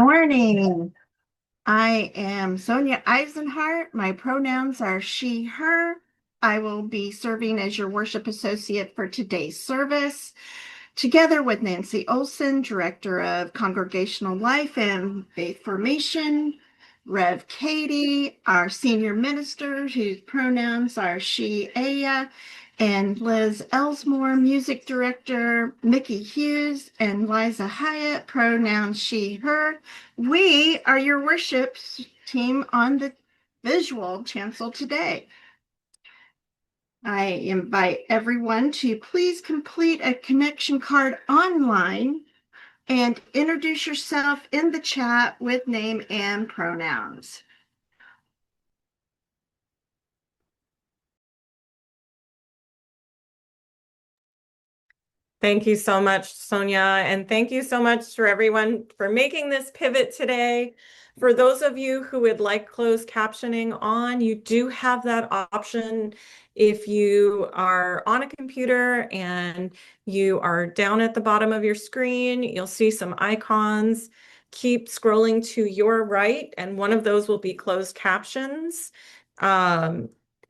morning. I am Sonia Eisenhart. My pronouns are she, her. I will be serving as your worship associate for today's service, together with Nancy Olson, Director of Congregational Life and Faith Formation, Rev Katie, our senior minister, whose pronouns are she, Aya, and Liz Elsmore, music director, Mickey Hughes, and Liza Hyatt, pronouns she, her. We are your worship team on the visual chancel today. I invite everyone to please complete a connection card online and introduce yourself in the chat with name and pronouns. Thank you so much, Sonia, and thank you so much for everyone for making this pivot today. For those of you who would like closed captioning on, you do have that option. If you are on a computer and you are down at the bottom of your screen, you'll see some icons. Keep scrolling to your right, and one of those will be closed captions.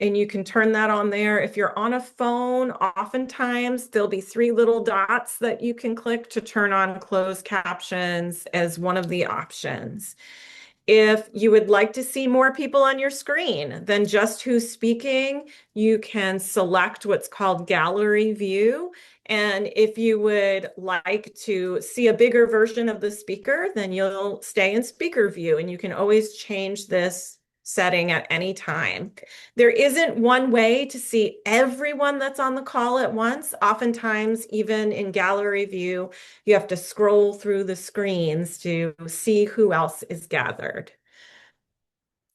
And you can turn that on there. If you're on a phone, oftentimes there'll be three little dots that you can click to turn on closed captions as one of the options. If you would like to see more people on your screen than just who's speaking, you can select what's called gallery view. And if you would like to see a bigger version of the speaker, then you'll stay in speaker view, and you can always change this setting at any time. There isn't one way to see everyone that's on the call at once. Oftentimes, even in gallery view, you have to scroll through the screens to see who else is gathered.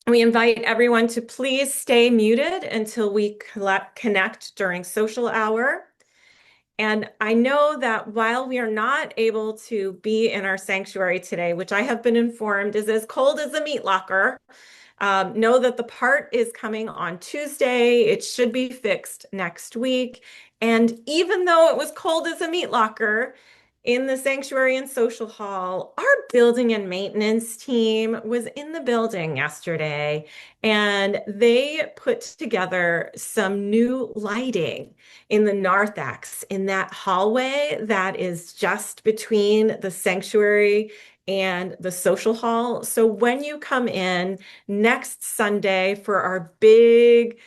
We invite everyone to please stay muted until we connect during social hour. And I know that while we are not able to be in our sanctuary today, which I have been informed is as cold as a meat locker, know that the part is coming on Tuesday. It should be fixed next week. And even though it was cold as a meat locker in the sanctuary and social hall, our building and maintenance team was in the building yesterday, and they put together some new lighting in the narthex in that hallway that is just between the sanctuary and the social hall. So when you come in next Sunday for our big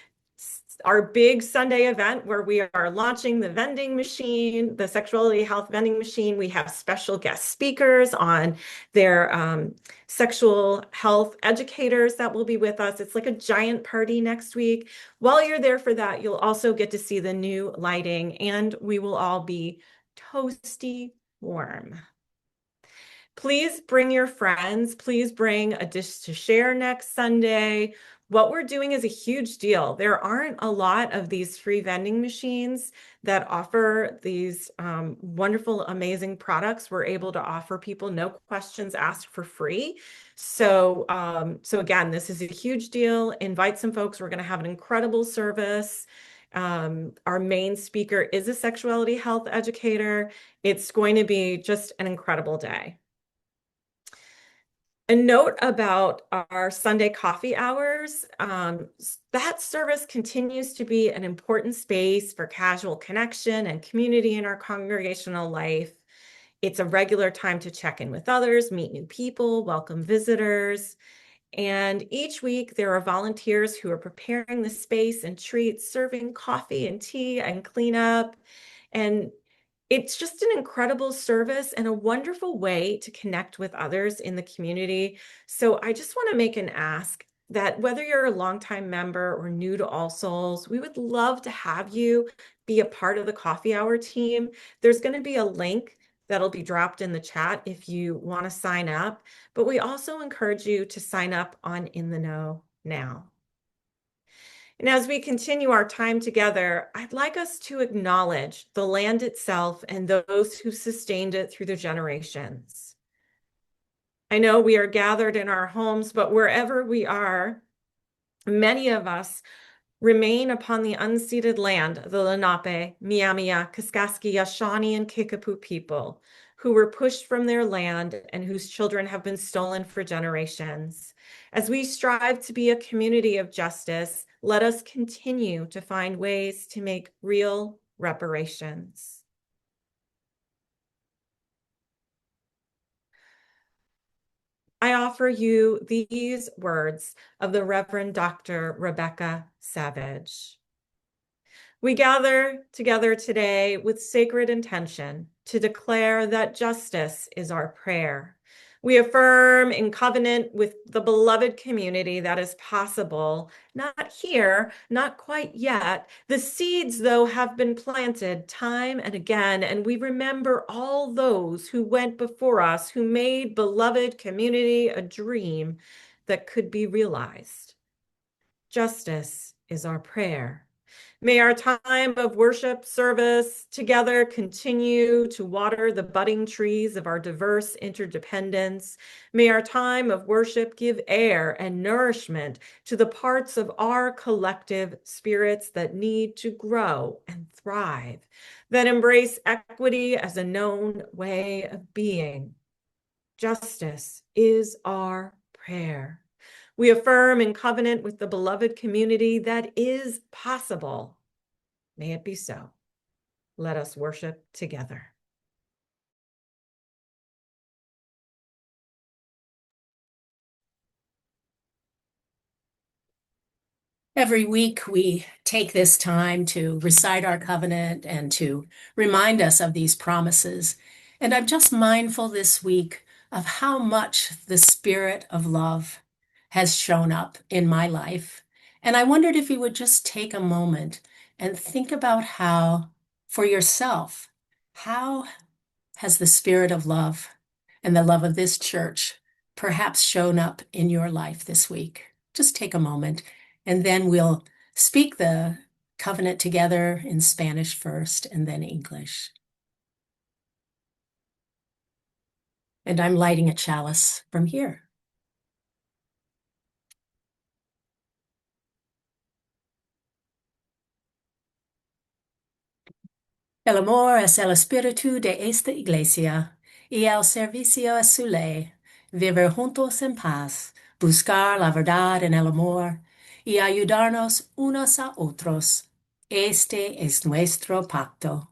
Sunday event where we are launching the vending machine, the sexuality health vending machine, we have special guest speakers on their sexual health educators that will be with us. It's like a giant party next week. While you're there for that, you'll also get to see the new lighting, and we will all be toasty warm. Please bring your friends. Please bring a dish to share next Sunday. What we're doing is a huge deal. There aren't a lot of these free vending machines that offer these wonderful, amazing products. We're able to offer people no questions asked for free. So again, this is a huge deal. Invite some folks. We're going to have an incredible service. Our main speaker is a sexuality health educator. It's going to be just an incredible day. A note about our Sunday coffee hours. That service continues to be an important space for casual connection and community in our congregational life. It's a regular time to check in with others, meet new people, welcome visitors. And each week there are volunteers who are preparing the space and treats, serving coffee and tea and cleanup. And it's just an incredible service and a wonderful way to connect with others in the community. So I just want to make an ask that whether you're a longtime member or new to All Souls, we would love to have you be a part of the coffee hour team. There's going to be a link that'll be dropped in the chat if you want to sign up, but we also encourage you to sign up on In the Know now. And as we continue our time together, I'd like us to acknowledge the land itself and those who sustained it through the generations. I know we are gathered in our homes, but wherever we are, many of us remain upon the unceded land, the Lenape, Miamia, Kaskaskia, Shawnee, and Kickapoo people, who were pushed from their land and whose children have been stolen for generations. As we strive to be a community of justice, let us continue to find ways to make real reparations. I offer you these words of the Reverend Dr. Rebecca Savage. We gather together today with sacred intention to declare that justice is our prayer. We affirm in covenant with the beloved community that is possible, not here, not quite yet. The seeds, though, have been planted time and again, and we remember all those who went before us, who made beloved community a dream that could be realized. Justice is our prayer. May our time of worship service together continue to water the budding trees of our diverse interdependence. May our time of worship give air and nourishment to the parts of our collective spirits that need to grow and thrive, that embrace equity as a known way of being. Justice is our prayer. We affirm in covenant with the beloved community that is possible. May it be so. Let us worship together. Every week, we take this time to recite our covenant and to remind us of these promises. And I'm just mindful this week of how much the spirit of love has shown up in my life. And I wondered if you would just take a moment and think about how, for yourself, how has the spirit of love and the love of this church perhaps shown up in your life this week? Just take a moment, and then we'll speak the covenant together in Spanish first and then English. And I'm lighting a chalice from here. El amor es el espíritu de esta iglesia, y el servicio es su ley, vivir juntos en paz, buscar la verdad en el amor, y ayudarnos unos a otros. Este es nuestro pacto.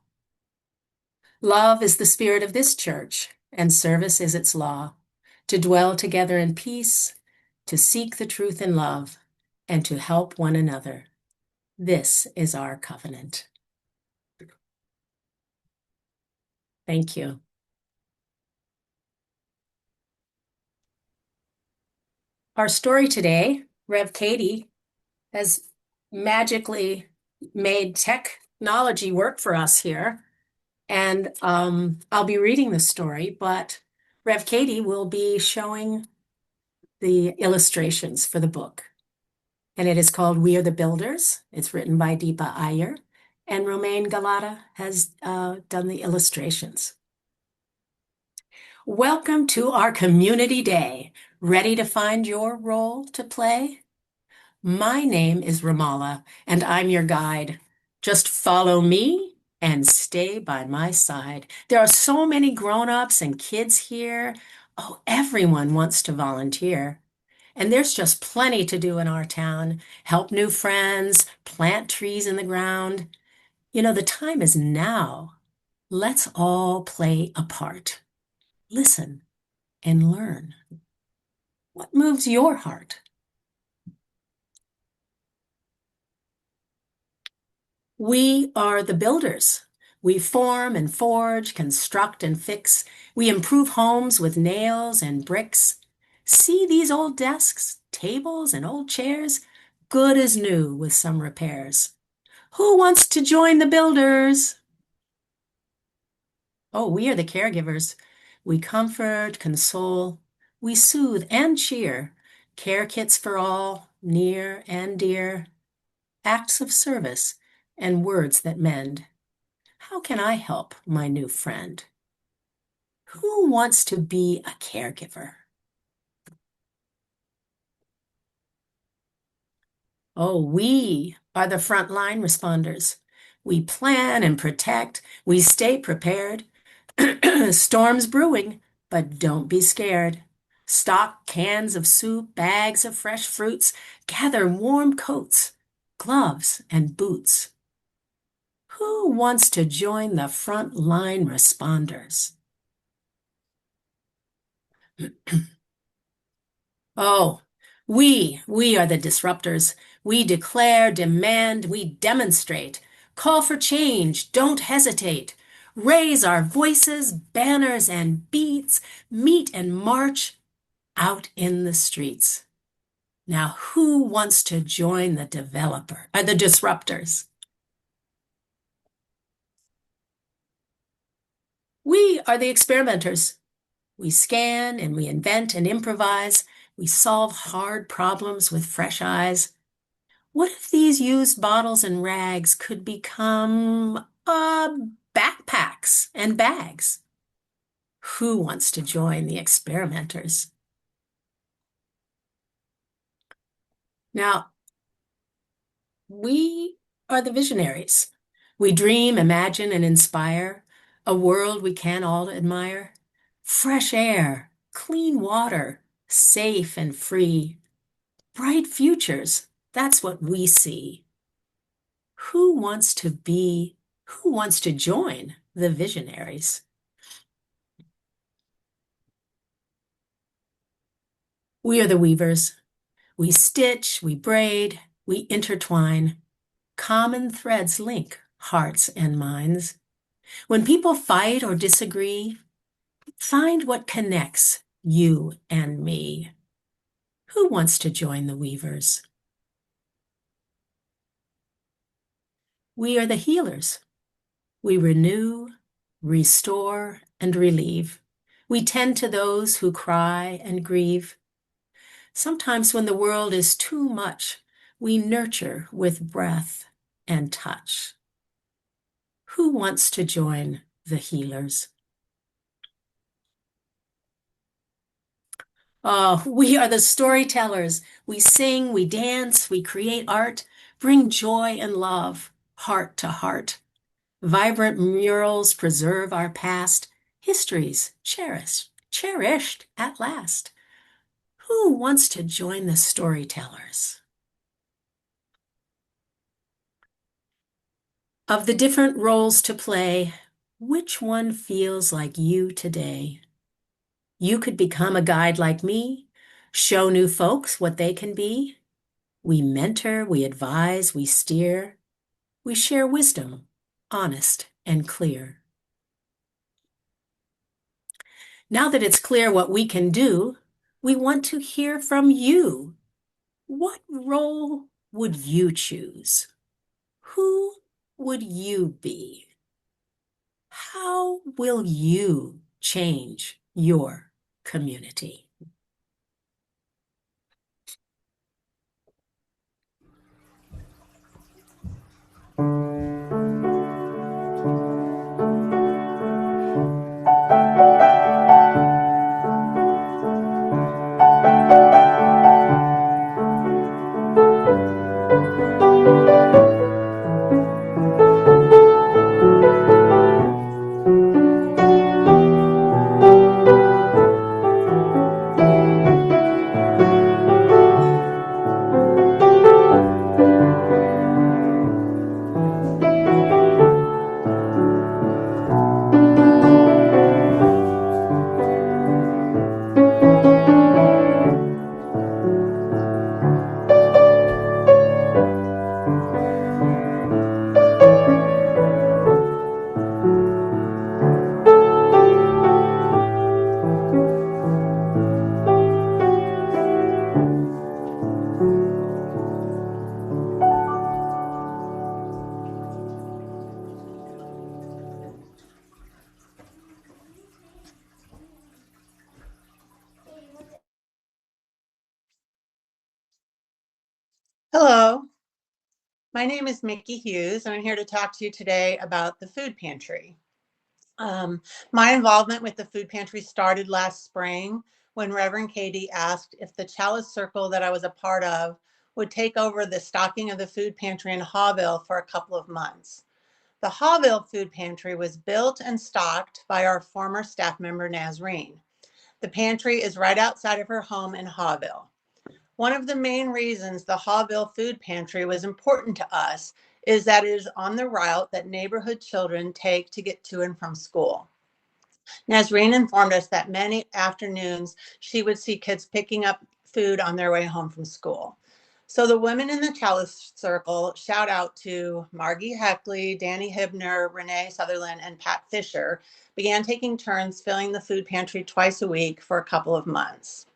Love is the spirit of this church, and service is its law, to dwell together in peace, to seek the truth in love, and to help one another. This is our covenant. Thank you. Our story today, Rev Katie has magically made technology work for us here. And I'll be reading the story, but Rev Katie will be showing the illustrations for the book. And it is called We Are the Builders. It's written by Deepa Iyer, and Romaine Galata has done the illustrations. Welcome to our community day. Ready to find your role to play? My name is Ramala, and I'm your guide. Just follow me and stay by my side. There are so many grown-ups and kids here. Oh, everyone wants to volunteer. And there's just plenty to do in our town. Help new friends, plant trees in the ground. You know, the time is now. Let's all play a part. Listen and learn. What moves your heart? We are the builders. We form and forge, construct and fix. We improve homes with nails and bricks. See these old desks, tables, and old chairs? Good as new with some repairs. Who wants to join the builders? Oh, we are the caregivers. We comfort, console. We soothe and cheer. Care kits for all, near and dear. Acts of service and words that mend. How can I help my new friend? Who wants to be a caregiver? Oh, we are the frontline responders. We plan and protect. We stay prepared. Storms brewing, but don't be scared. Stock cans of soup, bags of fresh fruits, gather warm coats, gloves, and boots. Who wants to join the front line responders? Oh, we are the disruptors. We declare, demand, we demonstrate. Call for change, don't hesitate. Raise our voices, banners, and beats. Meet and march out in the streets. Now, who wants to join the disruptors? We are the experimenters. We scan and we invent and improvise. We solve hard problems with fresh eyes. What if these used bottles and rags could become backpacks and bags? Who wants to join the experimenters? Now, we are the visionaries. We dream, imagine, and inspire a world we can all admire. Fresh air, clean water, safe and free. Bright futures, that's what we see. Who wants to join the visionaries? We are the weavers. We stitch, we braid, we intertwine. Common threads link hearts and minds. When people fight or disagree, find what connects you and me. Who wants to join the weavers? We are the healers. We renew, restore, and relieve. We tend to those who cry and grieve. Sometimes when the world is too much, we nurture with breath and touch. Who wants to join the healers? Oh, we are the storytellers. We sing, we dance, we create art, bring joy and love, heart to heart. Vibrant murals preserve our past, histories cherished at last. Who wants to join the storytellers? Of the different roles to play, which one feels like you today? You could become a guide like me, show new folks what they can be. We mentor, we advise, we steer. We share wisdom, honest and clear. Now that it's clear what we can do, we want to hear from you. What role would you choose? Who would you be? How will you change your community? Hello, my name is Mickey Hughes, and I'm here to talk to you today about the food pantry. My involvement with the food pantry started last spring when Reverend Katie asked if the Chalice Circle that I was a part of would take over the stocking of the food pantry in Hawville for a couple of months. The Hallville Food Pantry was built and stocked by our former staff member, Nazreen. The pantry is right outside of her home in Hallville. One of the main reasons the Hallville Food Pantry was important to us is that it is on the route that neighborhood children take to get to and from school. Nazreen informed us that many afternoons she would see kids picking up food on their way home from school. So the women in the Chalice Circle, shout out to Margie Heckley, Danny Hibner, Renee Sutherland, and Pat Fisher, began taking turns filling the food pantry twice a week for a couple of months.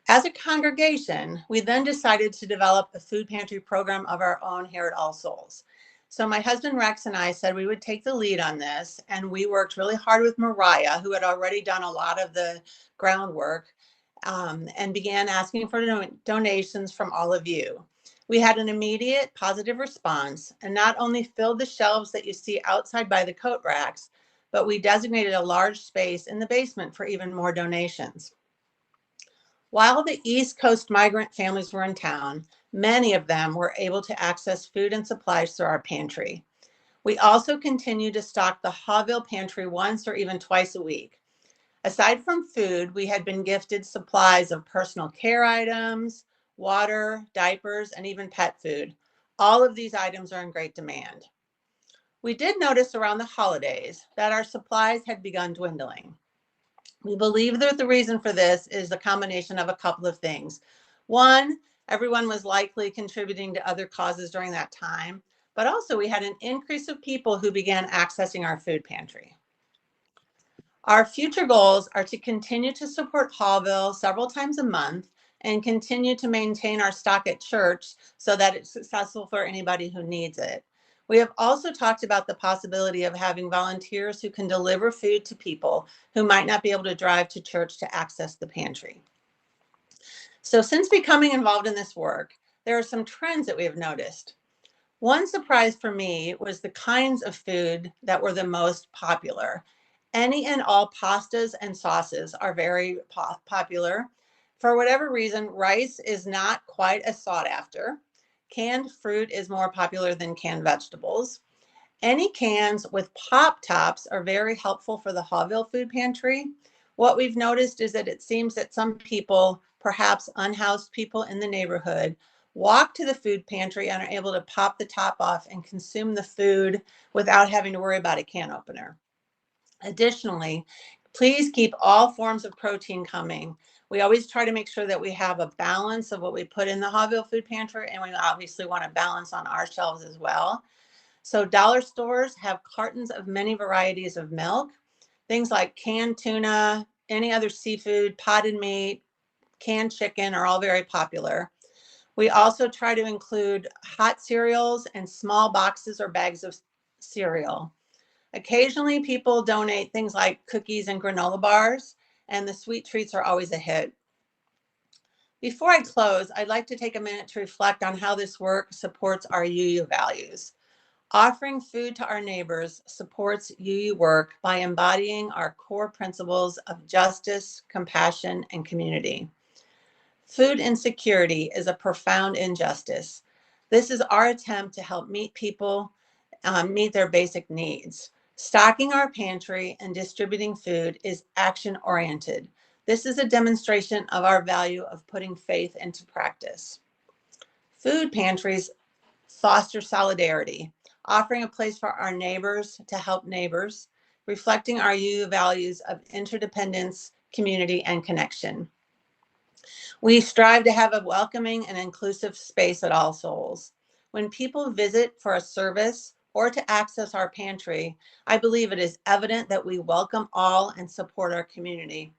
As a congregation, we then decided to develop a food pantry program of our own here at All Souls. So my husband Rex and I said we would take the lead on this, and we worked really hard with Mariah, who had already done a lot of the groundwork, and began asking for donations from all of you. We had an immediate positive response and not only filled the shelves that you see outside by the coat racks, but we designated a large space in the basement for even more donations. While the East Coast migrant families were in town, many of them were able to access food and supplies through our pantry. We also continue to stock the Hallville pantry once or even twice a week. Aside from food, we had been gifted supplies of personal care items, water, diapers, and even pet food. All of these items are in great demand. We did notice around the holidays that our supplies had begun dwindling. We believe that the reason for this is a combination of a couple of things. One, everyone was likely contributing to other causes during that time, but also we had an increase of people who began accessing our food pantry. Our future goals are to continue to support Hallville several times a month and continue to maintain our stock at church so that it's successful for anybody who needs it. We have also talked about the possibility of having volunteers who can deliver food to people who might not be able to drive to church to access the pantry. So since becoming involved in this work, there are some trends that we have noticed. One surprise for me was the kinds of food that were the most popular. Any and all pastas and sauces are very popular. For whatever reason, rice is not quite as sought after. Canned fruit is more popular than canned vegetables. Any cans with pop tops are very helpful for the Hallville Food Pantry. What we've noticed is that it seems that some people, perhaps unhoused people in the neighborhood, walk to the food pantry and are able to pop the top off and consume the food without having to worry about a can opener. Additionally, please keep all forms of protein coming. We always try to make sure that we have a balance of what we put in the Hallville Food Pantry, and we obviously want a balance on our shelves as well. So dollar stores have cartons of many varieties of milk, things like canned tuna, any other seafood, potted meat, canned chicken are all very popular. We also try to include hot cereals and small boxes or bags of cereal. Occasionally, people donate things like cookies and granola bars, and the sweet treats are always a hit. Before I close, I'd like to take a minute to reflect on how this work supports our UU values. Offering food to our neighbors supports UU work by embodying our core principles of justice, compassion, and community. Food insecurity is a profound injustice. This is our attempt to help people meet their basic needs. Stocking our pantry and distributing food is action-oriented. This is a demonstration of our value of putting faith into practice. Food pantries foster solidarity, offering a place for our neighbors to help neighbors, reflecting our UU values of interdependence, community, and connection. We strive to have a welcoming and inclusive space at All Souls. When people visit for a service or to access our pantry, I believe it is evident that we welcome all and support our community.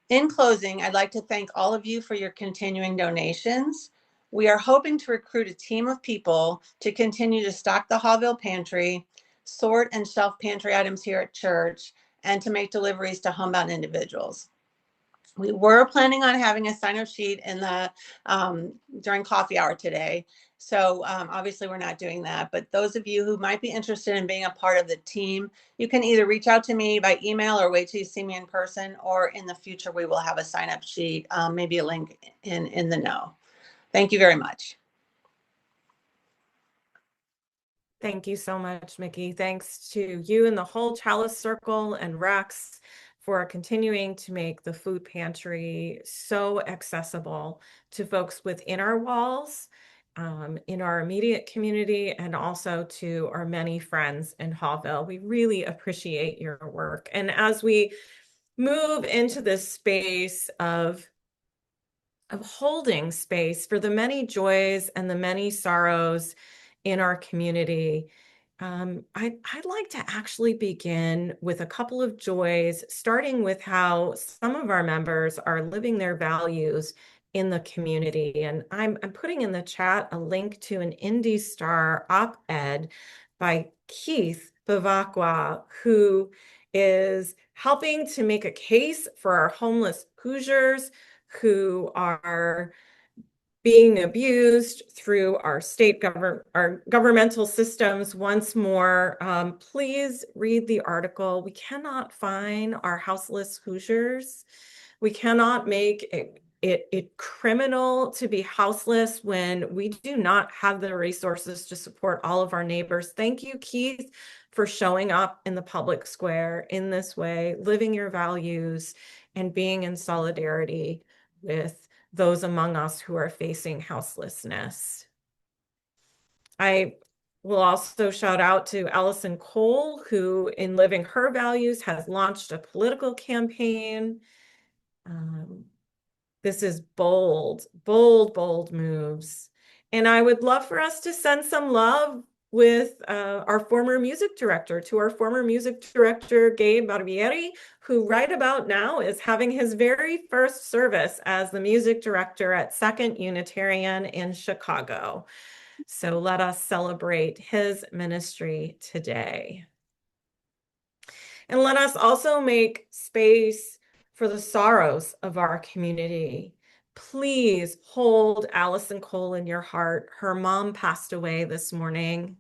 In closing, I'd like to thank all of you for your continuing donations. We are hoping to recruit a team of people to continue to stock the Hallville pantry, sort and shelf pantry items here at church, and to make deliveries to homebound individuals. We were planning on having a sign-up sheet in the during coffee hour today. So obviously we're not doing that, but those of you who might be interested in being a part of the team, you can either reach out to me by email or wait till you see me in person, or in the future we will have a sign-up sheet, maybe a link in the know. Thank you very much. Thank you so much, Mickey. Thanks to you and the whole Chalice Circle and Rex for continuing to make the food pantry so accessible to folks within our walls, in our immediate community, and also to our many friends in Hallville. We really appreciate your work. And as we move into this space of holding space for the many joys and the many sorrows in our community, I'd like to actually begin with a couple of joys, starting with how some of our members are living their values in the community. And I'm putting in the chat a link to an Indie Star op-ed by Keith Bavakwa, who is helping to make a case for our homeless Hoosiers who are being abused through our our governmental systems once more. Please read the article. We cannot fine our houseless Hoosiers. We cannot make it criminal to be houseless when we do not have the resources to support all of our neighbors. Thank you, Keith, for showing up in the public square in this way, living your values, and being in solidarity with those among us who are facing houselessness. I will also shout out to Allison Cole, who in living her values has launched a political campaign. This is bold, bold, bold moves. And I would love for us to send some love with our former music director, Gabe Barbieri, who right about now is having his very first service as the music director at Second Unitarian in Chicago. So let us celebrate his ministry today. And let us also make space for the sorrows of our community. Please hold Allison Cole in your heart. Her mom passed away this morning.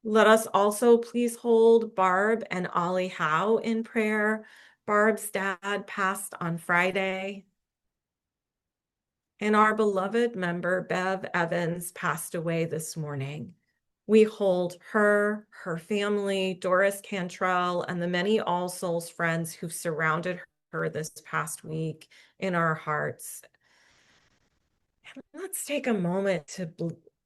Let us also please hold Barb and Ollie Howe in prayer. Barb's dad passed on Friday. And our beloved member, Bev Evans, passed away this morning. We hold her, her family, Doris Cantrell, and the many All Souls friends who've surrounded her this past week in our hearts. And let's take a moment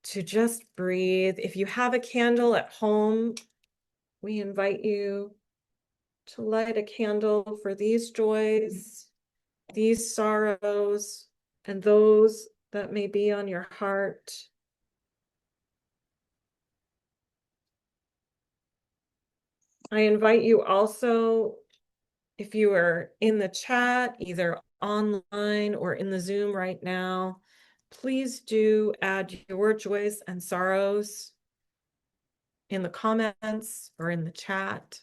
to just breathe. If you have a candle at home, we invite you to light a candle for these joys, these sorrows, and those that may be on your heart. I invite you also, if you are in the chat, either online or in the Zoom right now, please do add your joys and sorrows in the comments or in the chat.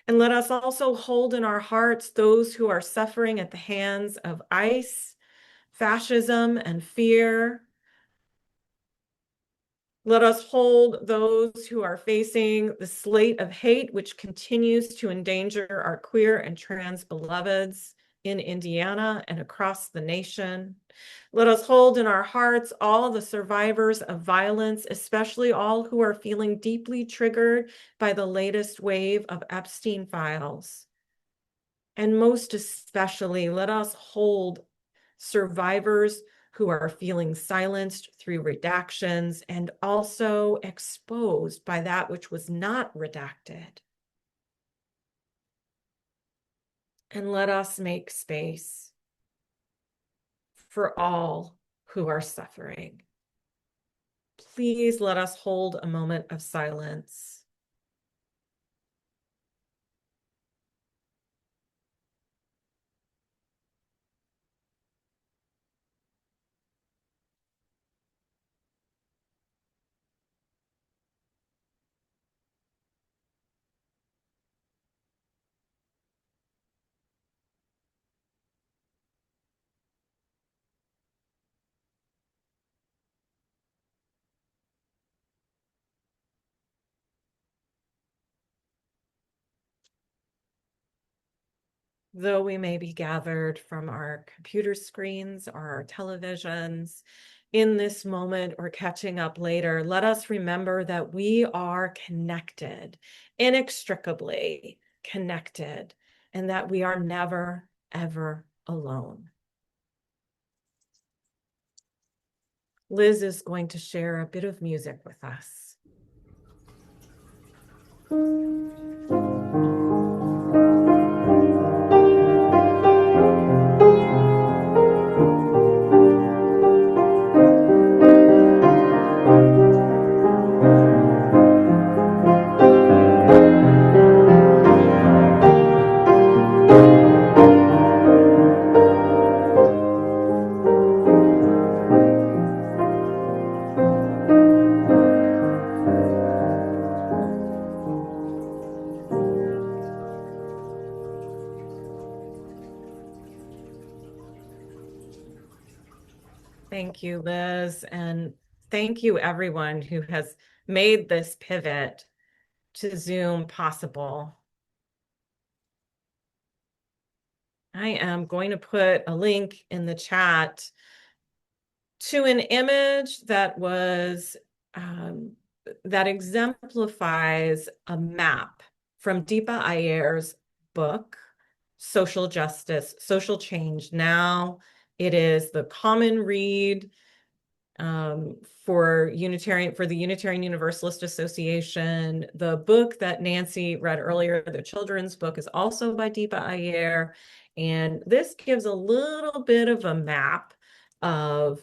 And let us also hold in our hearts those who are suffering at the hands of ICE, fascism, and fear. Let us hold those who are facing the slate of hate, which continues to endanger our queer and trans beloveds in Indiana and across the nation. Let us hold in our hearts all the survivors of violence, especially all who are feeling deeply triggered by the latest wave of Epstein files. And most especially, let us hold survivors who are feeling silenced through redactions and also exposed by that which was not redacted. And let us make space for all who are suffering. Please let us hold a moment of silence. though we may be gathered from our computer screens or our televisions in this moment or catching up later, let us remember that we are connected, inextricably connected, and that we are never, ever alone. Liz is going to share a bit of music with us. Thank you, Liz, and thank you everyone who has made this pivot to Zoom possible. I am going to put a link in the chat to an image that was that exemplifies a map from Deepa Iyer's book, Social Justice, Social Change Now. It is the common read for the Unitarian Universalist Association. The book that Nancy read earlier, the children's book, is also by Deepa Iyer. And this gives a little bit of a map of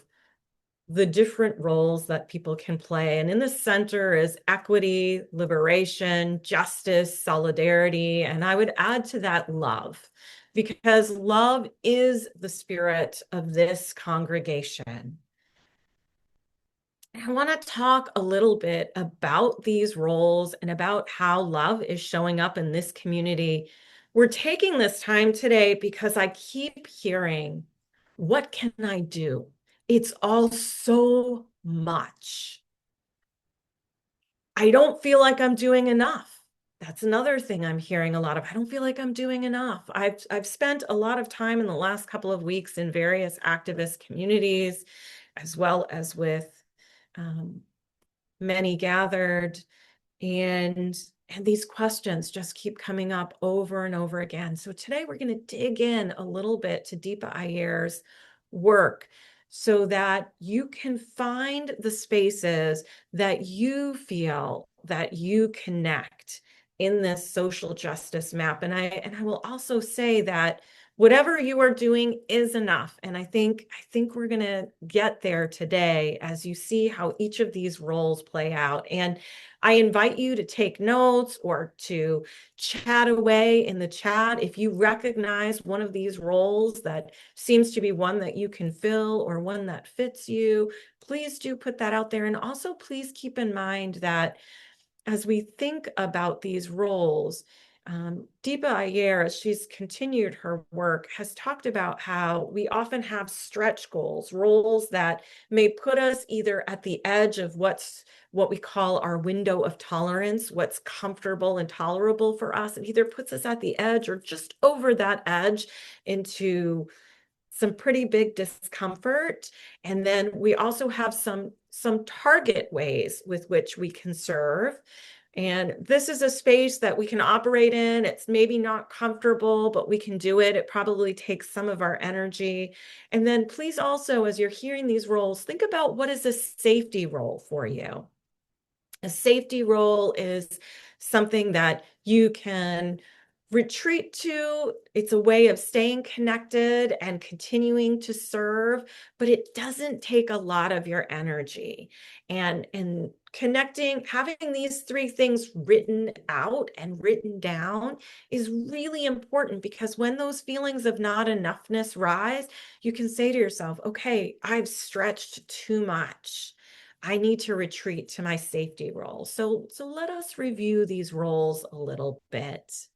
the different roles that people can play. And in the center is equity, liberation, justice, solidarity. And I would add to that love, because love is the spirit of this congregation. I want to talk a little bit about these roles and about how love is showing up in this community. We're taking this time today because I keep hearing, what can I do? It's all so much. I don't feel like I'm doing enough. That's another thing I'm hearing a lot of. I don't feel like I'm doing enough. I've spent a lot of time in the last couple of weeks in various activist communities, as well as with many gathered, and these questions just keep coming up over and over again. So today we're going to dig in a little bit to Deepa Iyer's work so that you can find the spaces that you feel that you connect in this social justice map. And I will also say that whatever you are doing is enough. And I think we're going to get there today as you see how each of these roles play out. And I invite you to take notes or to chat away in the chat. If you recognize one of these roles that seems to be one that you can fill or one that fits you, please do put that out there. And also please keep in mind that as we think about these roles, Deepa Iyer, as she's continued her work, has talked about how we often have stretch goals, roles that may put us either at the edge of what we call our window of tolerance, what's comfortable and tolerable for us. It either puts us at the edge or just over that edge into some pretty big discomfort. And then we also have some target ways with which we can serve. And this is a space that we can operate in. It's maybe not comfortable, but we can do it. It probably takes some of our energy. And then please also, as you're hearing these roles, think about what is a safety role for you. A safety role is something that you can retreat to. It's a way of staying connected and continuing to serve, but it doesn't take a lot of your energy. And connecting, having these three things written out and written down is really important, because when those feelings of not enoughness rise, you can say to yourself, okay, I've stretched too much. I need to retreat to my safety role. So let us review these roles a little bit.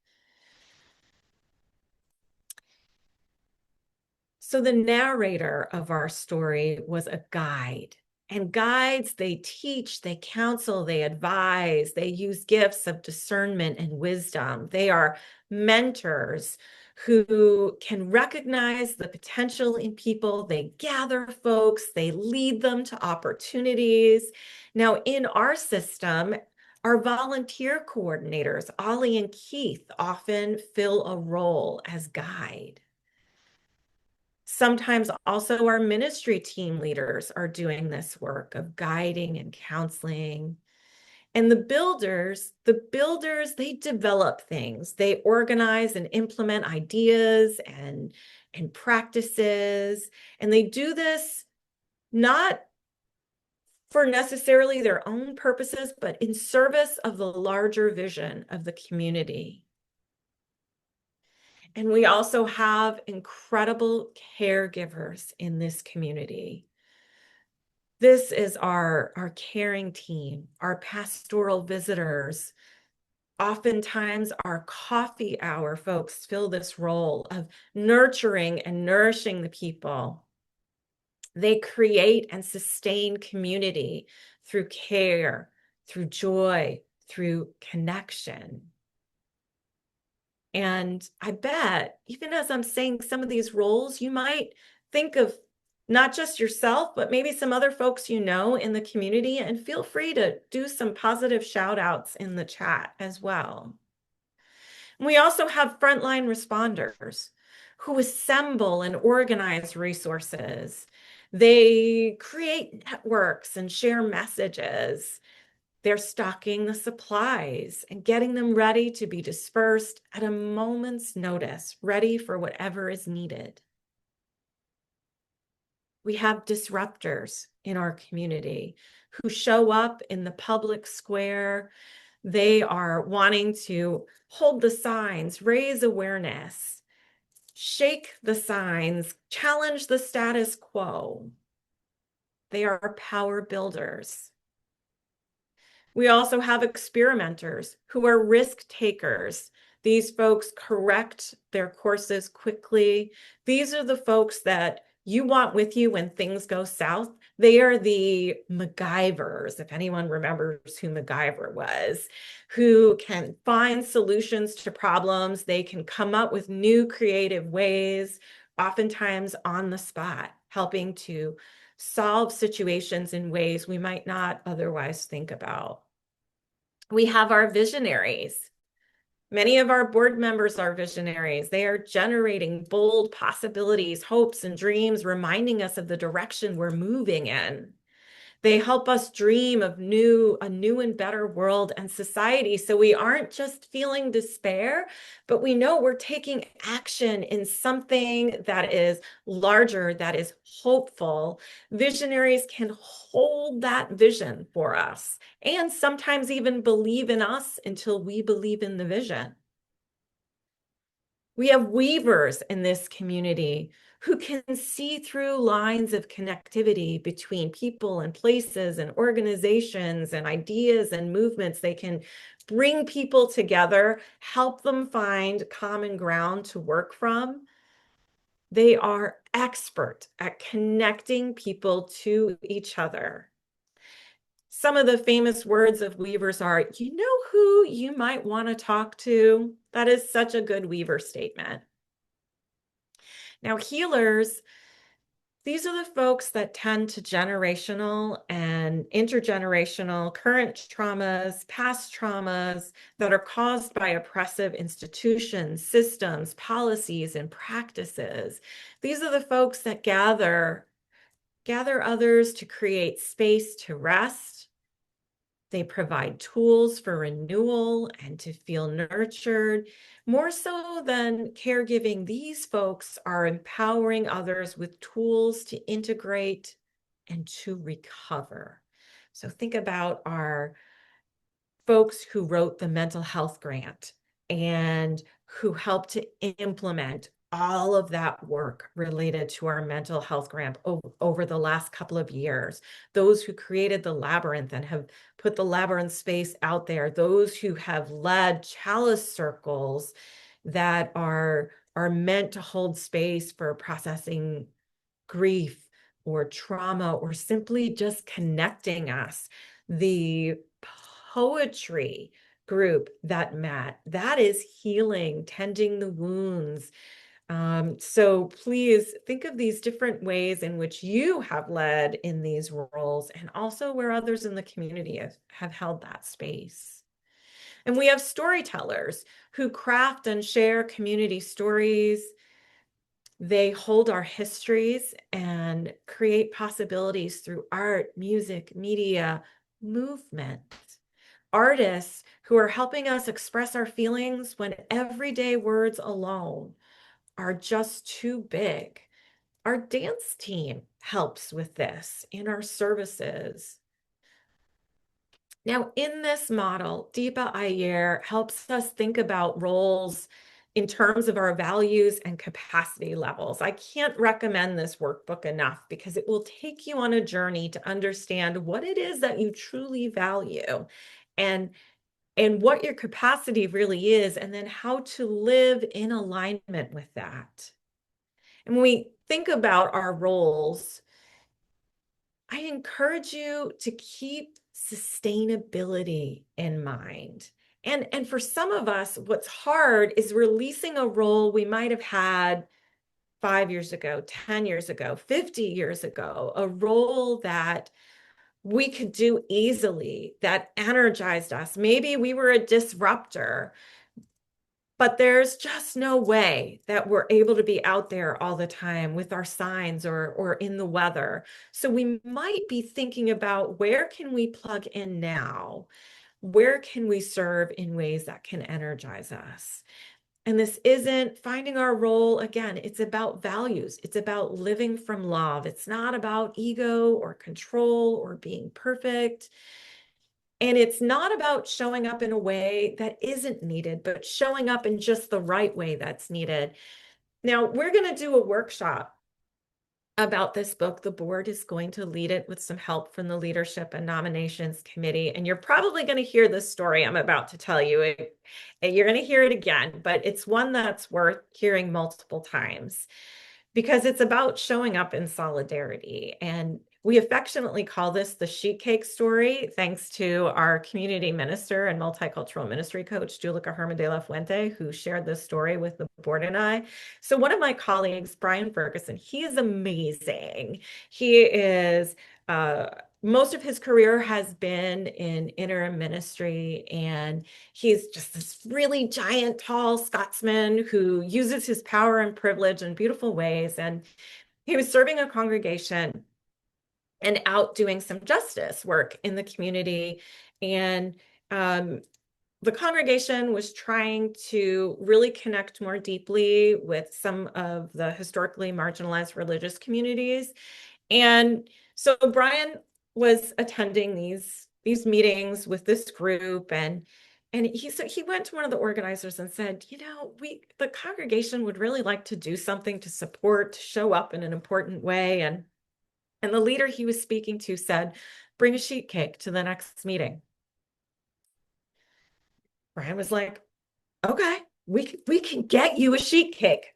So the narrator of our story was a guide. And guides, they teach, they counsel, they advise, they use gifts of discernment and wisdom. They are mentors who can recognize the potential in people. They gather folks, they lead them to opportunities. Now, in our system, our volunteer coordinators, Ollie and Keith, often fill a role as guide. Sometimes also our ministry team leaders are doing this work of guiding and counseling. And the builders, they develop things. They organize and implement ideas and practices. And they do this not for necessarily their own purposes, but in service of the larger vision of the community. And we also have incredible caregivers in this community. This is our caring team, our pastoral visitors. Oftentimes, our coffee hour folks fill this role of nurturing and nourishing the people. They create and sustain community through care, through joy, through connection. And I bet, even as I'm saying some of these roles, you might think of not just yourself, but maybe some other folks you know in the community, and feel free to do some positive shout outs in the chat as well. We also have frontline responders who assemble and organize resources. They create networks and share messages. They're stocking the supplies and getting them ready to be dispersed at a moment's notice, ready for whatever is needed. We have disruptors in our community who show up in the public square. They are wanting to hold the signs, raise awareness, shake the signs, challenge the status quo. They are power builders. We also have experimenters who are risk takers. These folks correct their courses quickly. These are the folks that you want with you when things go south. They are the MacGyvers, if anyone remembers who MacGyver was, who can find solutions to problems. They can come up with new creative ways, oftentimes on the spot, helping to solve situations in ways we might not otherwise think about. We have our visionaries. Many of our board members are visionaries. They are generating bold possibilities, hopes, and dreams, reminding us of the direction we're moving in. They help us dream of a new and better world and society. So we aren't just feeling despair, but we know we're taking action in something that is larger, that is hopeful. Visionaries can hold that vision for us and sometimes even believe in us until we believe in the vision. We have weavers in this community who can see through lines of connectivity between people and places and organizations and ideas and movements. They can bring people together, help them find common ground to work from. They are expert at connecting people to each other. Some of the famous words of weavers are, you know who you might want to talk to? That is such a good weaver statement. Now, healers, these are the folks that tend to generational and intergenerational current traumas, past traumas that are caused by oppressive institutions, systems, policies, and practices. These are the folks that gather others to create space to rest. They provide tools for renewal and to feel nurtured. More so than caregiving, these folks are empowering others with tools to integrate and to recover. So think about our folks who wrote the mental health grant and who helped to implement all of that work related to our mental health grant over the last couple of years. Those who created the labyrinth and have put the labyrinth space out there, those who have led chalice circles that are meant to hold space for processing grief or trauma or simply just connecting us. The poetry group that met, that is healing, tending the wounds. So please think of these different ways in which you have led in these roles and also where others in the community have held that space. And we have storytellers who craft and share community stories. They hold our histories and create possibilities through art, music, media, movement. Artists who are helping us express our feelings when everyday words alone are just too big. Our dance team helps with this in our services. Now, in this model, Deepa Iyer helps us think about roles in terms of our values and capacity levels. I can't recommend this workbook enough because it will take you on a journey to understand what it is that you truly value and what your capacity really is, and then how to live in alignment with that. And when we think about our roles, I encourage you to keep sustainability in mind. And for some of us, what's hard is releasing a role we might have had 5 years ago, 10 years ago, 50 years ago, a role that we could do easily, that energized us. Maybe we were a disruptor, but there's just no way that we're able to be out there all the time with our signs or in the weather. So we might be thinking about, where can we plug in now? Where can we serve in ways that can energize us? And this isn't finding our role. Again, it's about values. It's about living from love. It's not about ego or control or being perfect. And it's not about showing up in a way that isn't needed, but showing up in just the right way that's needed. Now, we're going to do a workshop about this book. The board is going to lead it with some help from the Leadership and Nominations Committee. And you're probably going to hear this story I'm about to tell you. You're going to hear it again, but it's one that's worth hearing multiple times because it's about showing up in solidarity. And we affectionately call this the sheet cake story, thanks to our community minister and multicultural ministry coach, Julica Herman de la Fuente, who shared this story with the board and I. So one of my colleagues, Brian Ferguson, he is amazing. He is, most of his career has been in interim ministry, and he's just this really giant, tall Scotsman who uses his power and privilege in beautiful ways. And he was serving a congregation and out doing some justice work in the community. And the congregation was trying to really connect more deeply with some of the historically marginalized religious communities. And so Brian was attending these meetings with this group, and he went to one of the organizers and said, the congregation would really like to do something to support, to show up in an important way. And the leader he was speaking to said, bring a sheet cake to the next meeting. Brian was like, okay, we can get you a sheet cake.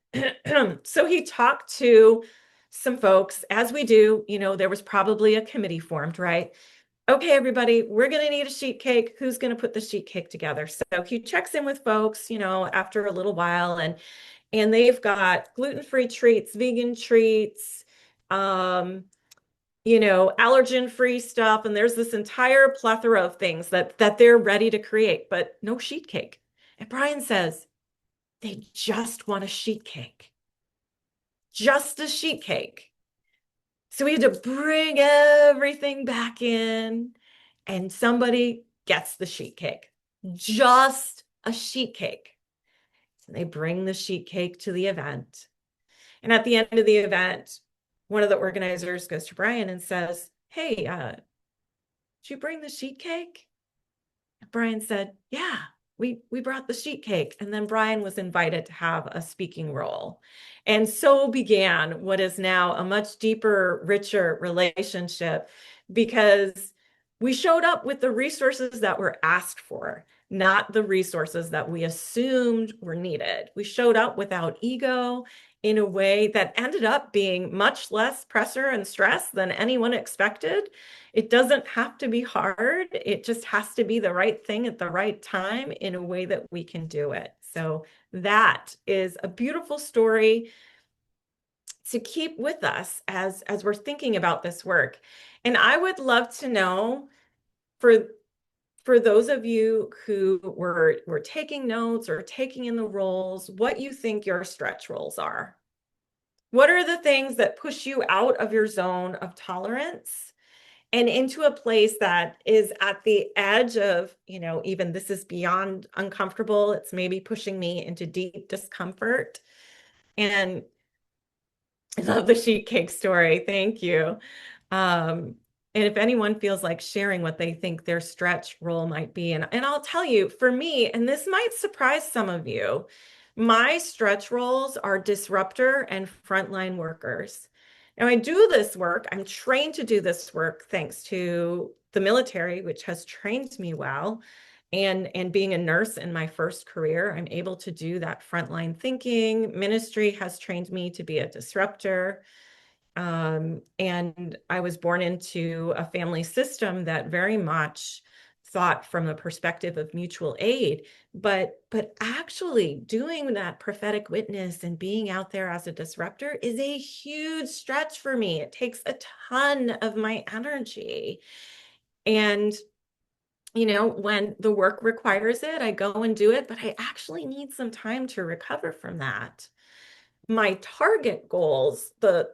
So he talked to some folks, as we do. There was probably a committee formed, right? Okay, everybody, we're going to need a sheet cake. Who's going to put the sheet cake together? So he checks in with folks, after a little while, and they've got gluten-free treats, vegan treats, allergen-free stuff. And there's this entire plethora of things that they're ready to create, but no sheet cake. And Brian says, they just want a sheet cake. Just a sheet cake. So we had to bring everything back in, and somebody gets the sheet cake. Just a sheet cake. And they bring the sheet cake to the event. And at the end of the event, one of the organizers goes to Brian and says, hey, did you bring the sheet cake? And Brian said, yeah, we brought the sheet cake. And then Brian was invited to have a speaking role. And so began what is now a much deeper, richer relationship, because we showed up with the resources that were asked for. not the resources that we assumed were needed. We showed up without ego in a way that ended up being much less pressure and stress than anyone expected. It doesn't have to be hard. It just has to be the right thing at the right time in a way that we can do it. So that is a beautiful story to keep with us as we're thinking about this work. And I would love to know, for those of you who were taking notes or taking in the roles, what you think your stretch roles are. What are the things that push you out of your zone of tolerance and into a place that is at the edge of, even this is beyond uncomfortable. It's maybe pushing me into deep discomfort. And I love the sheet cake story. Thank you. And if anyone feels like sharing what they think their stretch role might be, and I'll tell you, for me, and this might surprise some of you, my stretch roles are disruptor and frontline workers. Now, I do this work, I'm trained to do this work thanks to the military, which has trained me well. And being a nurse in my first career, I'm able to do that frontline thinking. Ministry has trained me to be a disruptor. And I was born into a family system that very much thought from a perspective of mutual aid, but actually doing that prophetic witness and being out there as a disruptor is a huge stretch for me. It takes a ton of my energy. And when the work requires it, I go and do it, but I actually need some time to recover from that. My target goals, the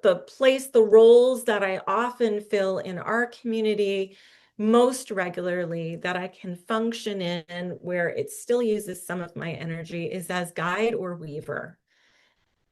roles that I often fill in our community most regularly that I can function in where it still uses some of my energy is as guide or weaver.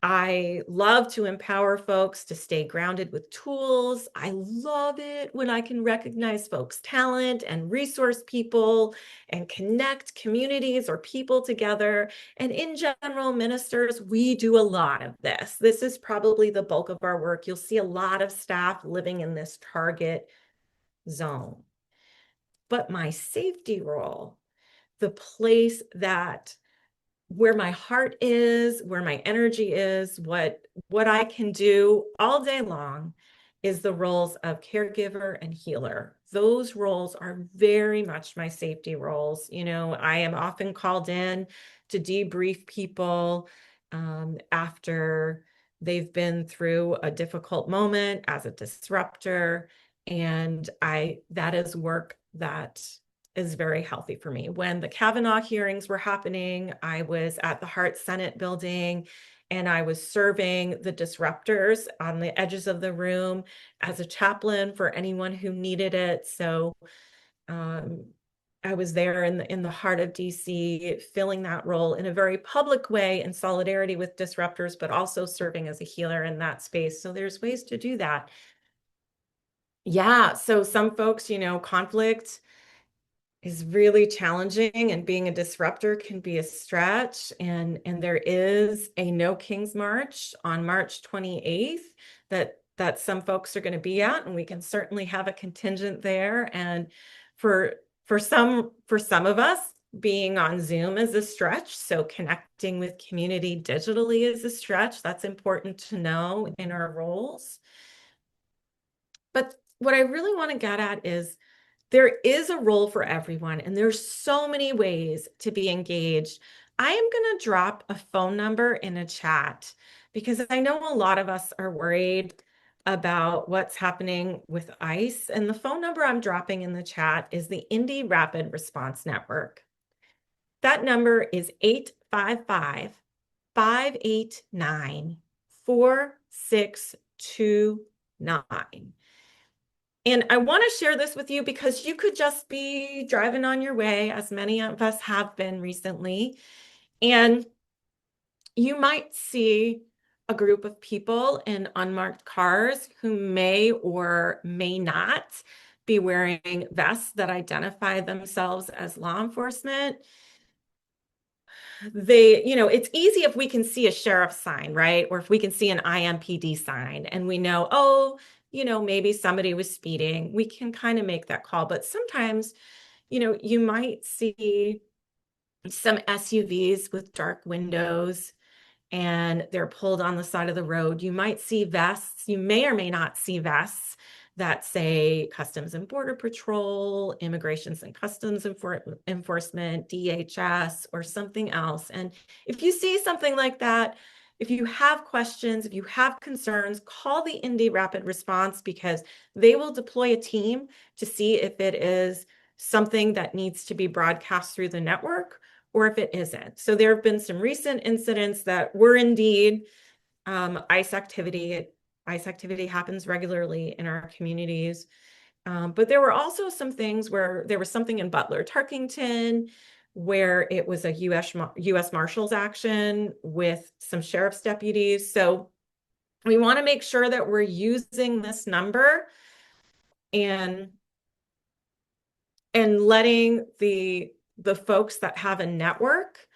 I love to empower folks to stay grounded with tools. I love it when I can recognize folks' talent and resource people and connect communities or people together. And in general, ministers, we do a lot of this. This is probably the bulk of our work. You'll see a lot of staff living in this target zone. But my safety role, the place where my heart is, where my energy is, what I can do all day long is the roles of caregiver and healer. Those roles are very much my safety roles. I am often called in to debrief people after they've been through a difficult moment as a disruptor. And that is work that is very healthy for me. When the Kavanaugh hearings were happening, I was at the Hart Senate building and I was serving the disruptors on the edges of the room as a chaplain for anyone who needed it. So I was there in the heart of DC, filling that role in a very public way in solidarity with disruptors, but also serving as a healer in that space. So there's ways to do that. Yeah, so some folks, conflict is really challenging, and being a disruptor can be a stretch. And there is a No Kings March on March 28th that some folks are going to be at, and we can certainly have a contingent there. And for some of us, being on Zoom is a stretch. So connecting with community digitally is a stretch. That's important to know in our roles. But what I really want to get at is there is a role for everyone, and there's so many ways to be engaged. I am going to drop a phone number in a chat because I know a lot of us are worried about what's happening with ICE. And the phone number I'm dropping in the chat is the Indy Rapid Response Network. That number is 855-589-4629. And I want to share this with you because you could just be driving on your way, as many of us have been recently, and you might see a group of people in unmarked cars who may or may not be wearing vests that identify themselves as law enforcement. It's easy if we can see a sheriff's sign, right? Or if we can see an IMPD sign and we know, oh, maybe somebody was speeding, we can kind of make that call. But sometimes, you might see some SUVs with dark windows, and they're pulled on the side of the road. You might see vests. You may or may not see vests that say Customs and Border Patrol, Immigrations and Customs Enforcement, DHS, or something else. And if you see something like that, if you have questions, if you have concerns, call the Indy Rapid Response, because they will deploy a team to see if it is something that needs to be broadcast through the network or if it isn't. So there have been some recent incidents that were indeed ICE activity. ICE activity happens regularly in our communities. But there were also some things where there was something in Butler, Tarkington, where it was a U.S. Marshals action with some sheriff's deputies. So we want to make sure that we're using this number and letting the folks that have a network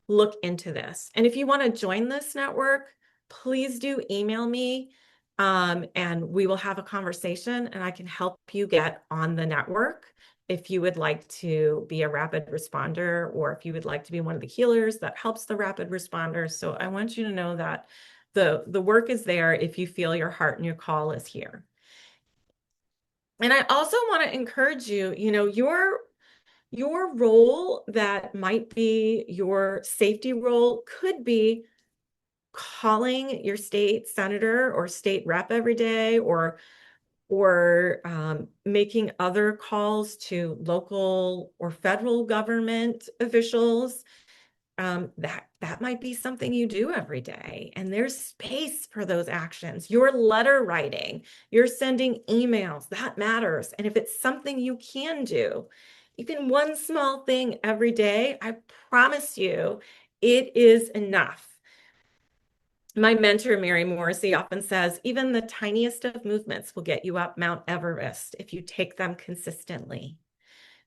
look into this. And if you want to join this network, please do email me, and we will have a conversation, and I can help you get on the network if you would like to be a rapid responder, or if you would like to be one of the healers that helps the rapid responders. So I want you to know that the work is there if you feel your heart and your call is here. And I also want to encourage you, your role that might be your safety role could be calling your state senator or state rep every day, or making other calls to local or federal government officials. That might be something you do every day, and there's space for those actions. Your letter writing, you're sending emails, that matters. And if it's something you can do, even one small thing every day, I promise you, it is enough. My mentor, Mary Morrissey, often says, even the tiniest of movements will get you up Mount Everest if you take them consistently.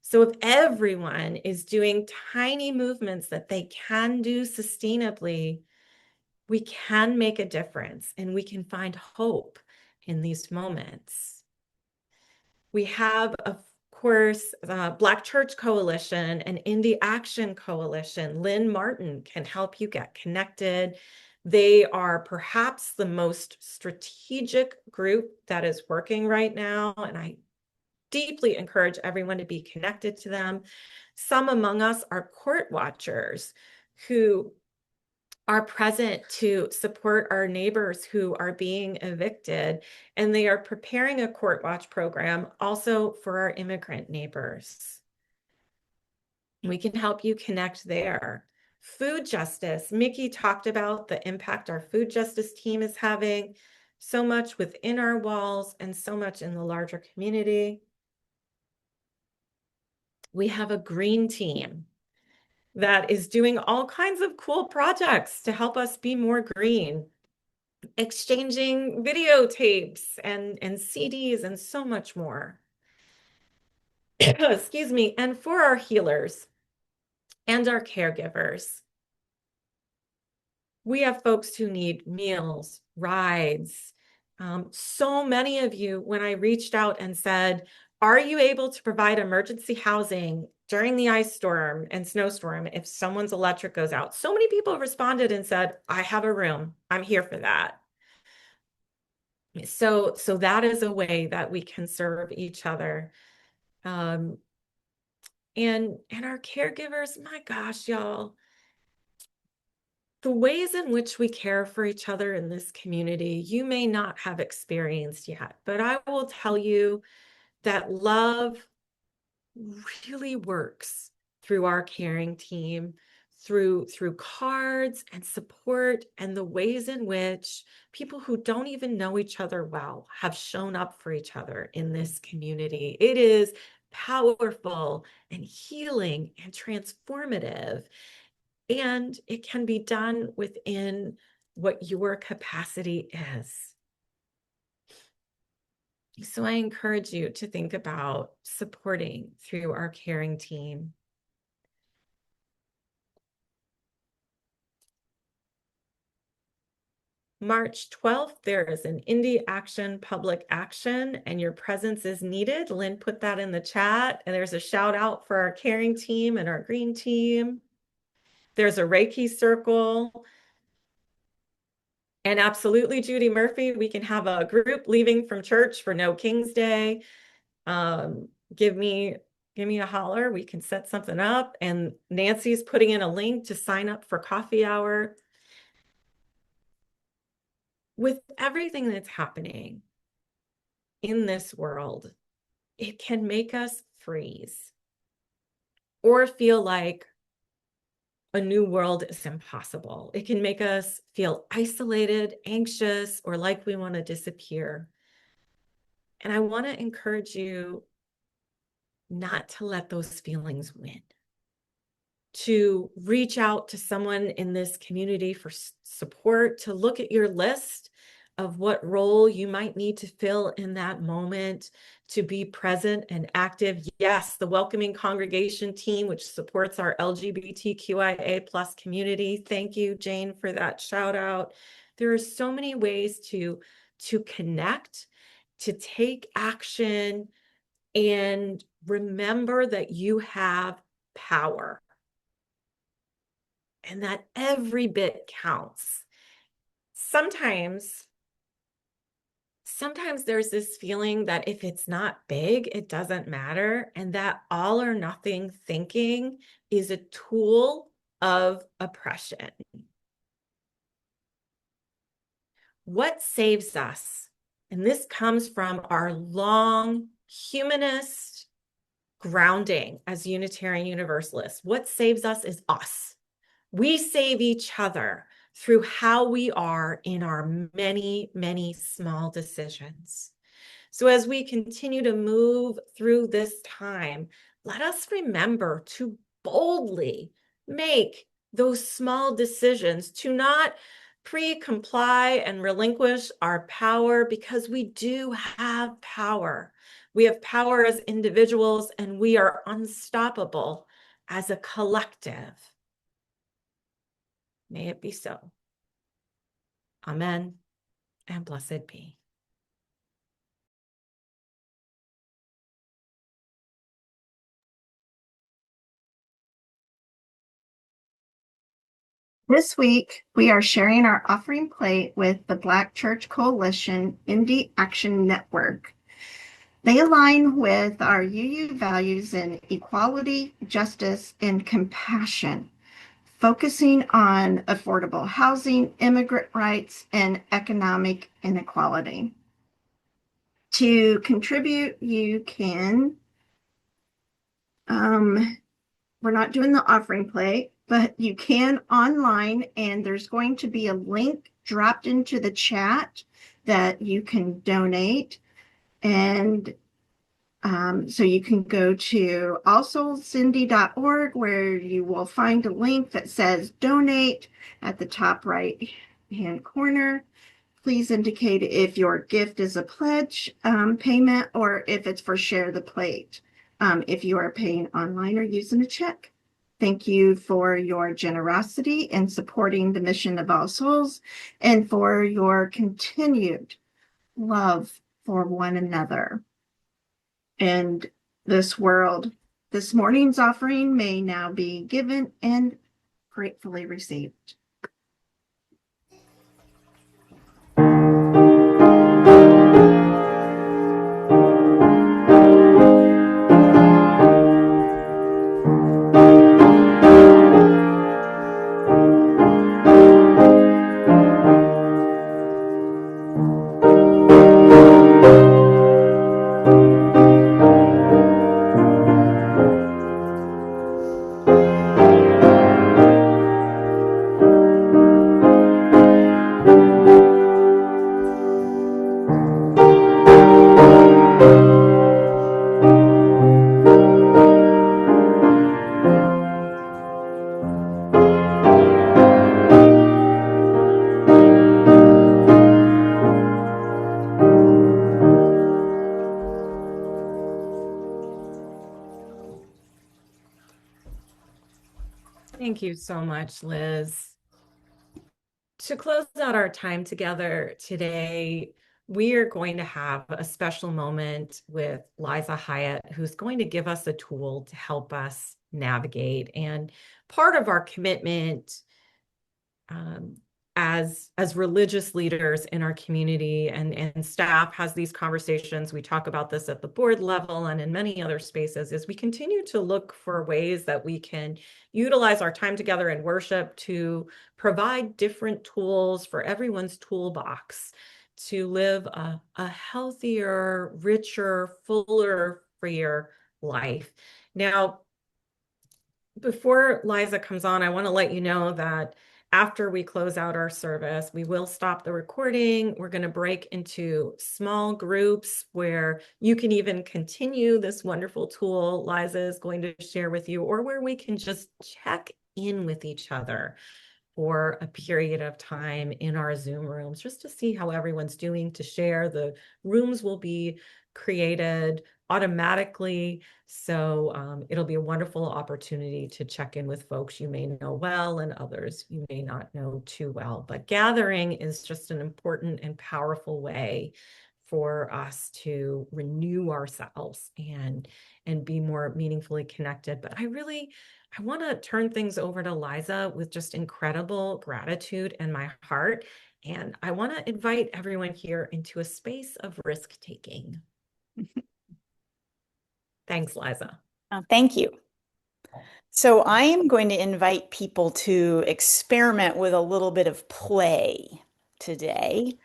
So if everyone is doing tiny movements that they can do sustainably, we can make a difference, and we can find hope in these moments. We have, of course, Black Church Coalition and Indy Action Coalition. Lynn Martin can help you get connected. They are perhaps the most strategic group that is working right now, and I deeply encourage everyone to be connected to them. Some among us are court watchers who are present to support our neighbors who are being evicted, and they are preparing a court watch program also for our immigrant neighbors. We can help you connect there. Food justice. Mickey talked about the impact our food justice team is having, so much within our walls and so much in the larger community. We have a green team that is doing all kinds of cool projects to help us be more green, exchanging videotapes and CDs and so much more. Excuse me. And for our healers and our caregivers, we have folks who need meals, rides. So many of you, when I reached out and said, are you able to provide emergency housing during the ice storm and snowstorm if someone's electric goes out? So many people responded and said, I have a room. I'm here for that. So that is a way that we can serve each other. And our caregivers, my gosh, y'all, the ways in which we care for each other in this community, you may not have experienced yet, but I will tell you that love really works through our caring team, through cards and support, and the ways in which people who don't even know each other well have shown up for each other in this community. It is powerful and healing and transformative, and it can be done within what your capacity is. So I encourage you to think about supporting through our caring team. March 12th, there is an Indie Action public action, and your presence is needed. Lynn put that in the chat, and there's a shout out for our caring team and our green team. There's a Reiki circle. And absolutely, Judy Murphy, we can have a group leaving from church for No King's Day. Give me a holler. We can set something up. And Nancy's putting in a link to sign up for coffee hour. With everything that's happening in this world, it can make us freeze or feel like a new world is impossible. It can make us feel isolated, anxious, or like we want to disappear. And I want to encourage you not to let those feelings win, to reach out to someone in this community for support, to look at your list of what role you might need to fill in that moment, to be present and active. Yes, the Welcoming Congregation team, which supports our LGBTQIA+ community. Thank you, Jane, for that shout out. There are so many ways to connect, to take action, and remember that you have power and that every bit counts. Sometimes there's this feeling that if it's not big, it doesn't matter, and that all or nothing thinking is a tool of oppression. What saves us, and this comes from our long humanist grounding as Unitarian Universalists, what saves us is us. We save each other through how we are in our many, many small decisions. So as we continue to move through this time, let us remember to boldly make those small decisions, to not pre-comply and relinquish our power, because we do have power. We have power as individuals, and we are unstoppable as a collective. May it be so. Amen, and blessed be. This week, we are sharing our offering plate with the Black Church Coalition Indie Action Network. They align with our UU values in equality, justice, and compassion, focusing on affordable housing, immigrant rights, and economic inequality. To contribute, you can, we're not doing the offering plate, but you can online, and there's going to be a link dropped into the chat that you can donate. And so you can go to allsoulsindy.org, where you will find a link that says donate at the top right hand corner. Please indicate if your gift is a pledge payment or if it's for Share the Plate, if you are paying online or using a check. Thank you for your generosity in supporting the mission of All Souls and for your continued love for one another and this world. This morning's offering may now be given and gratefully received. Thank you so much, Liz. to close out our time together today, we are going to have a special moment with Liza Hyatt, who's going to give us a tool to help us navigate. And part of our commitment as religious leaders in our community and staff has these conversations. We talk about this at the board level and in many other spaces, is we continue to look for ways that we can utilize our time together in worship to provide different tools for everyone's toolbox to live a healthier, richer, fuller, freer life. Now, before Liza comes on, I want to let you know that after we close out our service, we will stop the recording. We're going to break into small groups where you can even continue this wonderful tool Liza is going to share with you, or where we can just check in with each other for a period of time in our Zoom rooms, just to see how everyone's doing, to share. The rooms will be created automatically. So it'll be a wonderful opportunity to check in with folks you may know well and others you may not know too well. But gathering is just an important and powerful way for us to renew ourselves and be more meaningfully connected. But I want to turn things over to Liza with just incredible gratitude in my heart. And I want to invite everyone here into a space of risk-taking. Thanks, Liza. Thank you. So I am going to invite people to experiment with a little bit of play today.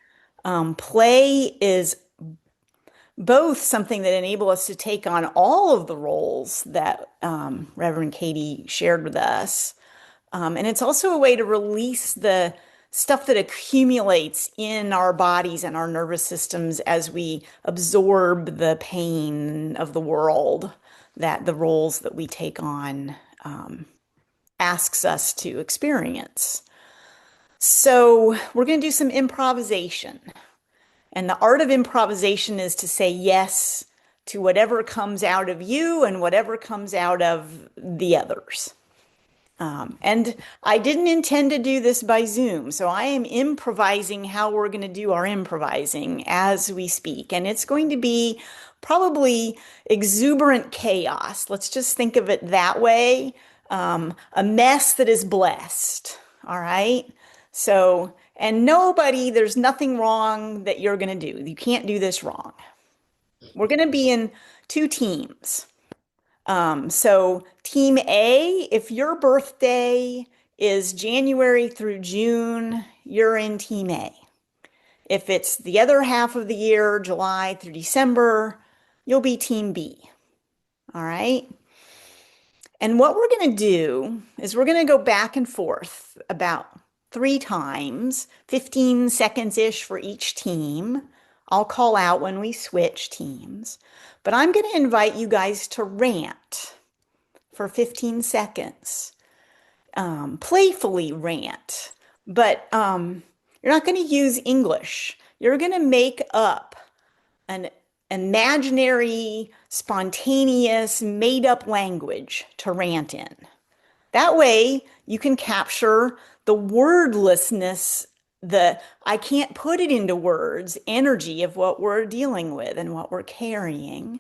Play is both something that enables us to take on all of the roles that Reverend Katie shared with us. And it's also a way to release the stuff that accumulates in our bodies and our nervous systems as we absorb the pain of the world that the roles that we take on asks us to experience. So we're going to do some improvisation. And the art of improvisation is to say yes to whatever comes out of you and whatever comes out of the others. And I didn't intend to do this by Zoom, so I am improvising how we're going to do our improvising as we speak. And it's going to be probably exuberant chaos. Let's just think of it that way. A mess that is blessed. All right. So, and there's nothing wrong that you're going to do. You can't do this wrong. We're going to be in two teams. So Team A, if your birthday is January through June, you're in Team A. If it's the other half of the year, July through December, you'll be Team B. All right. And what we're going to do is we're going to go back and forth about 3 times, 15 seconds-ish for each team. I'll call out when we switch teams. But I'm going to invite you guys to rant for 15 seconds. Playfully rant. But you're not going to use English. You're going to make up an imaginary, spontaneous, made-up language to rant in. That way, you can capture the wordlessness, I can't put it into words, energy of what we're dealing with and what we're carrying.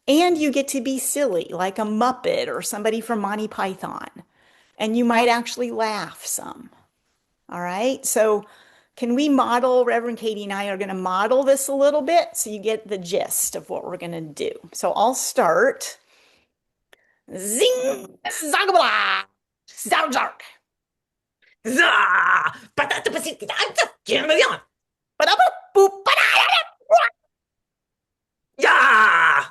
And you get to be silly, like a Muppet or somebody from Monty Python. And you might actually laugh some. All right? So can we model, Reverend Katie and I are going to model this a little bit so you get the gist of what we're going to do. So I'll start. Zing! Zagabla! Zark! Zah! Yeah!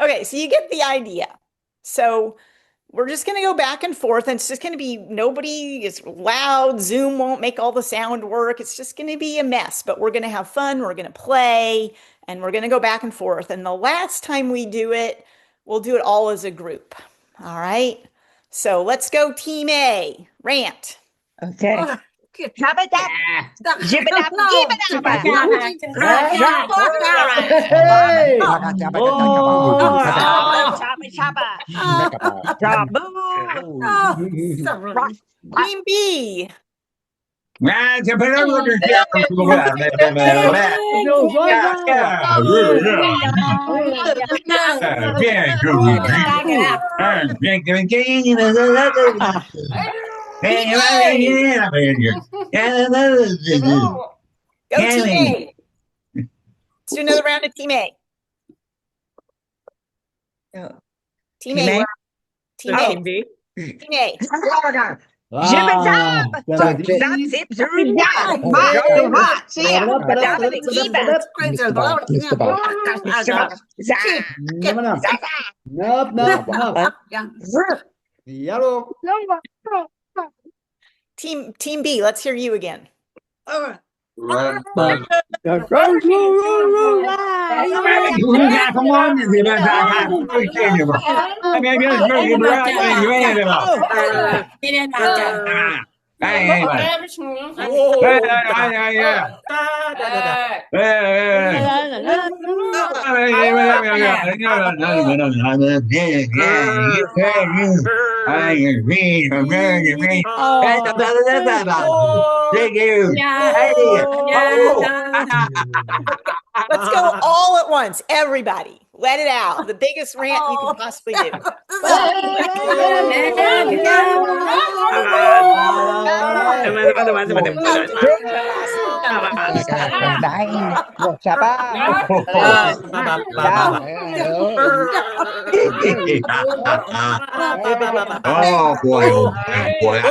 Okay, so you get the idea. So we're just going to go back and forth, and it's just going to be, nobody is loud. Zoom won't make all the sound work. It's just going to be a mess, but we're going to have fun. We're going to play, and we're going to go back and forth. And the last time we do it, we'll do it all as a group. All right. So let's go, Team A. Rant. Okay. Shabba-dab, jibba-dab, Hey! Shabba-shabba, Jabu, Team B. Go Team A. Let's do another round of Team A. Team A. we're- Team A. Team B. Team A. Zip, zip, Team B, let's hear you again. Let's go all at once, everybody. Let it out. The biggest rant you can possibly do. Oh boy, oh boy,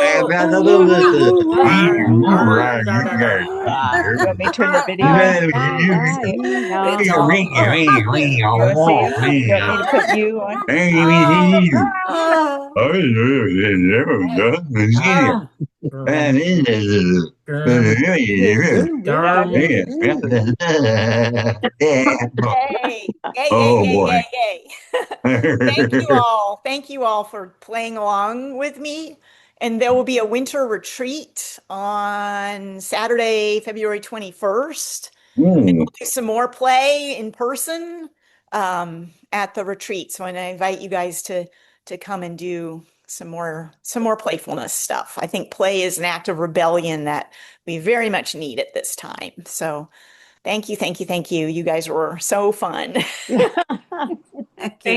Let me turn the video on. Put you on. Oh boy. Thank you all for playing along with me. And there will be a winter retreat on Saturday, February 21st. And we'll do some more play in person at the retreat. So I invite you guys to come and do some more playfulness stuff. I think play is an act of rebellion that we very much need at this time. So thank you. You guys were so fun.